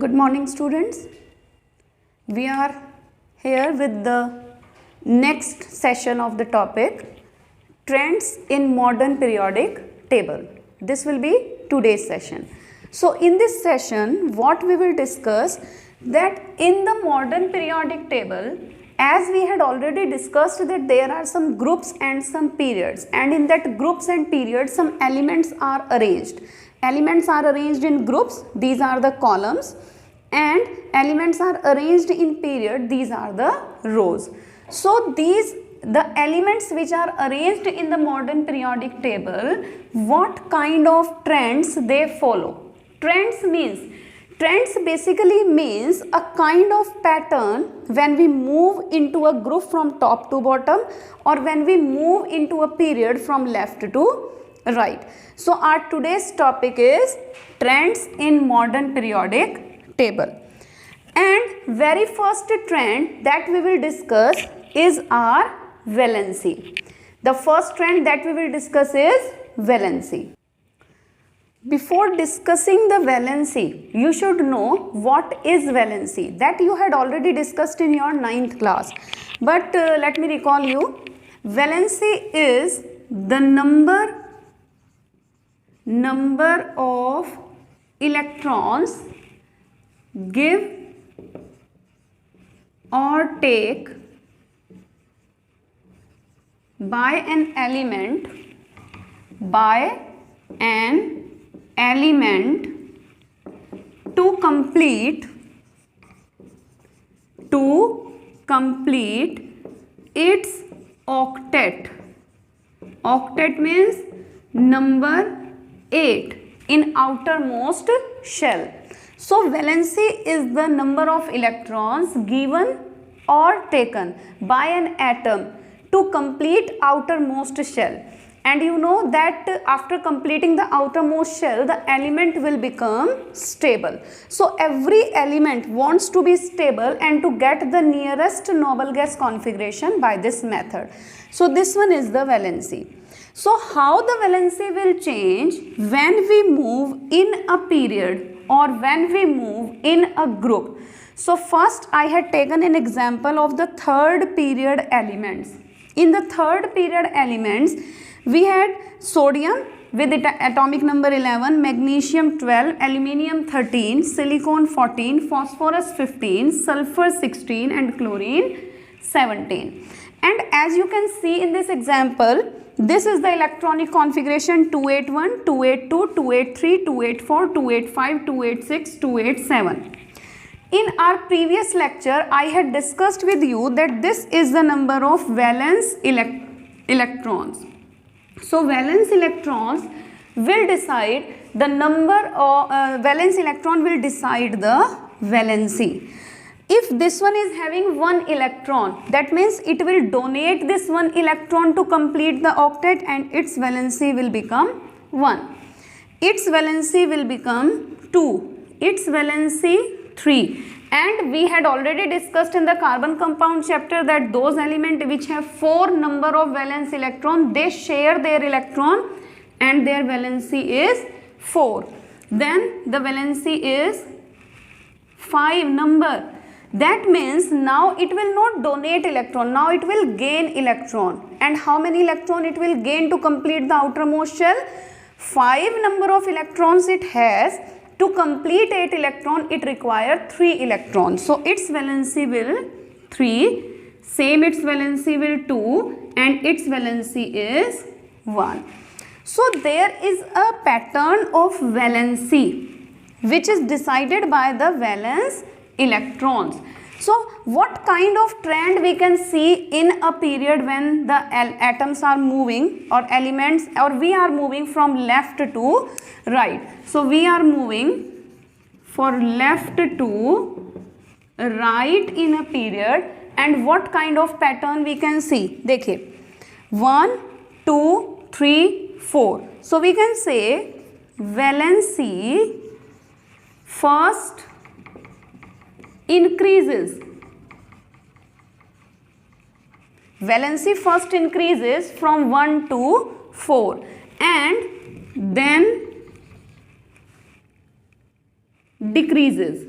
Good morning, students. We are here with the next session of the topic Trends in Modern Periodic Table. This will be today's session. So in this session, what we will discuss that in the modern periodic table, as we had already discussed that there are some groups and some periods, and in that groups and periods some elements are arranged. Elements are arranged in groups, these are the columns, and elements are arranged in period, these are the rows. So the elements which are arranged in the modern periodic table, what kind of trends they follow? Trends basically means a kind of pattern when we move into a group from top to bottom, or when we move into a period from left to right. So our today's topic is trends in modern periodic table. And very first trend that we will discuss is our valency. The first trend that we will discuss is valency. Before discussing the valency, you should know what is valency. That you had already discussed in your 9th class. But let me recall you. Valency is the number of electrons give or take by an element to complete its octet. Octet means number 8 in outermost shell. So valency is the number of electrons given or taken by an atom to complete outermost shell. And you know that after completing the outermost shell, the element will become stable. So every element wants to be stable and to get the nearest noble gas configuration by this method. So this one is the valency. So how the valency will change when we move in a period or when we move in a group. So first I had taken an example of the third period elements. In the third period elements, we had sodium with atomic number 11, magnesium 12, aluminium 13, silicon 14, phosphorus 15, sulfur 16 and chlorine 17. And as you can see in this example, this is the electronic configuration 281, 282, 283, 284, 285, 286, 287. In our previous lecture, I had discussed with you that this is the number of valence electrons. So valence electrons will decide the number of valence electron will decide the valency. If this one is having 1 electron, that means it will donate this 1 electron to complete the octet and its valency will become 1. Its valency will become 2. Its valency 3. And we had already discussed in the carbon compound chapter that those elements which have 4 number of valence electron, they share their electron and their valency is 4. Then the valency is 5 number. That means now it will not donate electron, now it will gain electron. And how many electron it will gain to complete the outermost shell? 5 number of electrons it has. To complete 8 electron, it requires 3 electrons. So its valency will 3, same its valency will 2 and its valency is 1. So there is a pattern of valency which is decided by the valence electrons. So what kind of trend we can see in a period when the atoms are moving or elements, or we are moving from left to right. So we are moving for left to right in a period, and what kind of pattern we can see? Dekhiye 1, 2, 3, 4. So we can say valency first increases. Valency first increases from 1 to 4 and then decreases.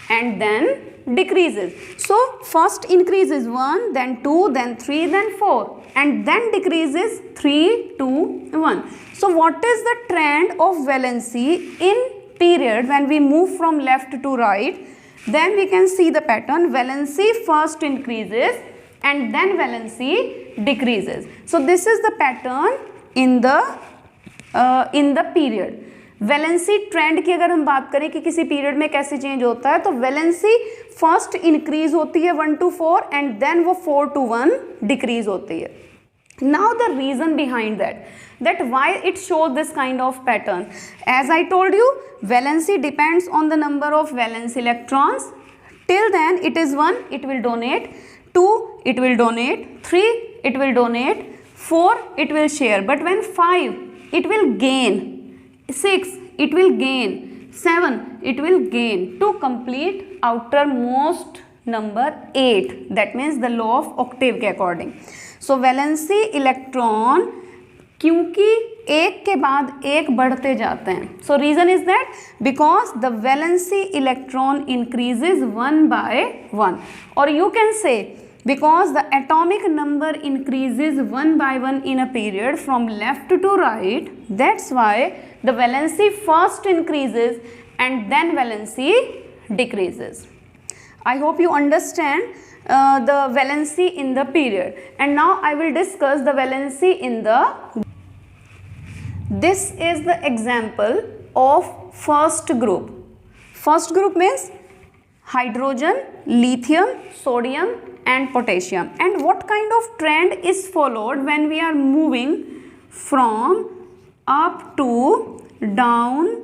and then decreases. So first increases 1, then 2, then 3, then 4, and then decreases 3, 2, 1. So what is the trend of valency in period when we move from left to right? Then we can see the pattern. Valency first increases and then valency decreases. So this is the pattern in the period. Valency trend की अगर हम बात करें कि किसी period में कैसे change होता है, तो वैलेंसी फर्स्ट इंक्रीज होती है 1 to 4 एंड देन वो 4 to 1 डिक्रीज होती है. Now the reason behind that why it shows this kind of pattern. As I told you, valency depends on the number of valence electrons. Till then it is 1, it will donate, 2, it will donate, 3, it will donate, 4, it will share. But when 5, it will gain, 6, it will gain, 7, it will gain to complete outermost number 8. That means the law of octave के according. So valency electron क्योंकि एक के बाद एक बढ़ते जाते हैं. So reason is that because the valency electron increases 1 by 1, or you can say because the atomic number increases 1 by 1 in a period from left to right. That's why the valency first increases and then valency decreases. I hope you understand the valency in the period. And now I will discuss the valency in the. This is the example of first group. First group means hydrogen, lithium, sodium and potassium. And what kind of trend is followed when we are moving from up to down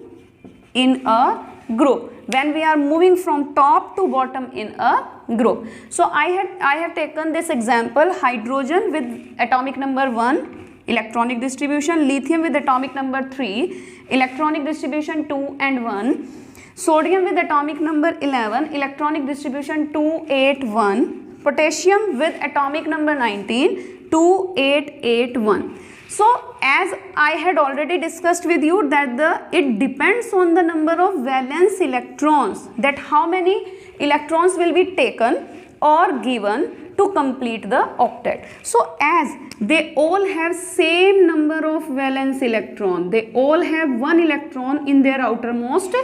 in a group, when we are moving from top to bottom in a group. So I have taken this example: hydrogen with atomic number 1, electronic distribution; lithium with atomic number 3, electronic distribution 2 and 1; sodium with atomic number 11, electronic distribution 2, 8, 1; potassium with atomic number 19, 2, 8, 8, 1. So as I had already discussed with you that it depends on the number of valence electrons, that how many electrons will be taken or given to complete the octet. So as they all have same number of valence electron, they all have 1 electron in their outermost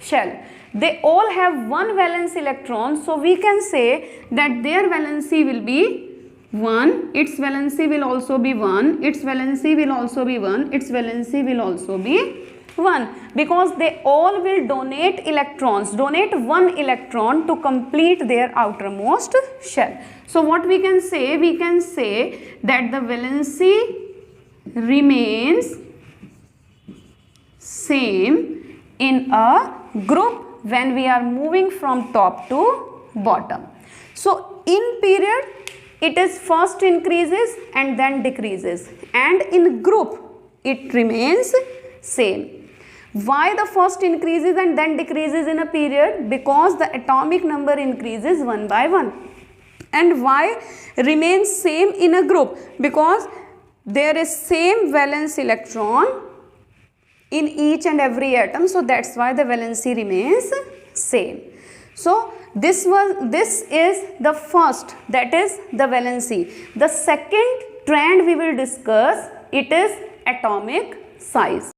shell, they all have 1 valence electron, so we can say that their valency will be 1, its valency will also be 1, its valency will also be 1, its valency will also be 1, because they all will donate electrons, donate 1 electron to complete their outermost shell. So what we can say? We can say that the valency remains same in a group when we are moving from top to bottom. So in period it is first increases and then decreases, and in group it remains same. Why the first increases and then decreases in a period? Because the atomic number increases 1 by 1. And why remains same in a group? Because there is same valence electron in each and every atom, so that's why the valency remains same. So this is the first, that is the valency. The second trend we will discuss, it is atomic size.